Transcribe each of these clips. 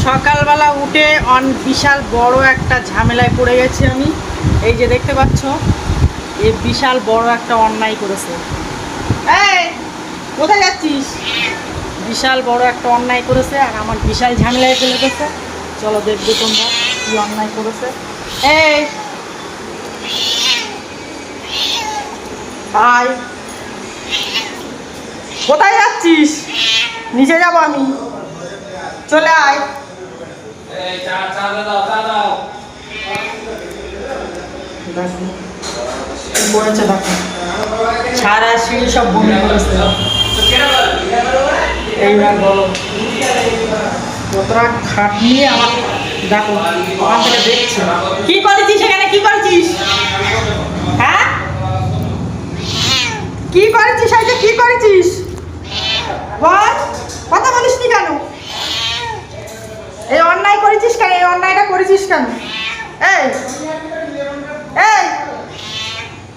সকালবেলা উঠে বিশাল বড় একটা ঝামেলায় পড়ে গেছি আমি। এই যে দেখতে পাচ্ছ, এ বিশাল বড় একটা অন্যায় করেছে। এই কোথায় যাচ্ছিস? বিশাল বড় একটা অন্যায় করেছে আর আমার বিশাল ঝামেলায় ফেলে গেছে। চলো দেখবে তোমরা কি অন্যায় করেছে। এই আয়, কোথায় যাচ্ছিস? নিচে যাবো আমি, চলে আয়। বলেছে দেখো, সারা সিঁড়ি সব বমি করেছে। এইবার বলো, কতটা খাটনি আমার। দেখো ওখান থেকে দেখছে। কি করেছিস এখানে? কি করেছিস? হ্যাঁ, কি করেছিস? আজকে কি করেছিস বল? কথা বলিস নি কেন? এই অন্যায় করেছিস কেন? এই অন্যায়টা করেছিস কেন? এই এই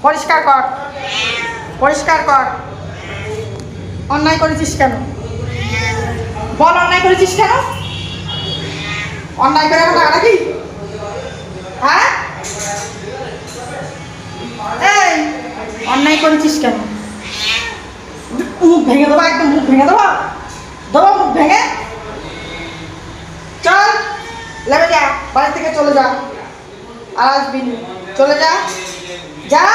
পরিষ্কার কর, পরিষ্কার কর। অন্যায় করেছিস কেন বল? অন্যায় করেছিস কেন? অন্যায় করে এখন নাকি? হ্যাঁ, এই অন্যায় করেছিস কেন? মুখ ভেঙে দেবো, একদম মুখ ভেঙে দেবো, দেবো মুখ ভেঙে। চল লেবে যা, বাড়ি থেকে চলে যা, আর আসবি, চলে যা, যা।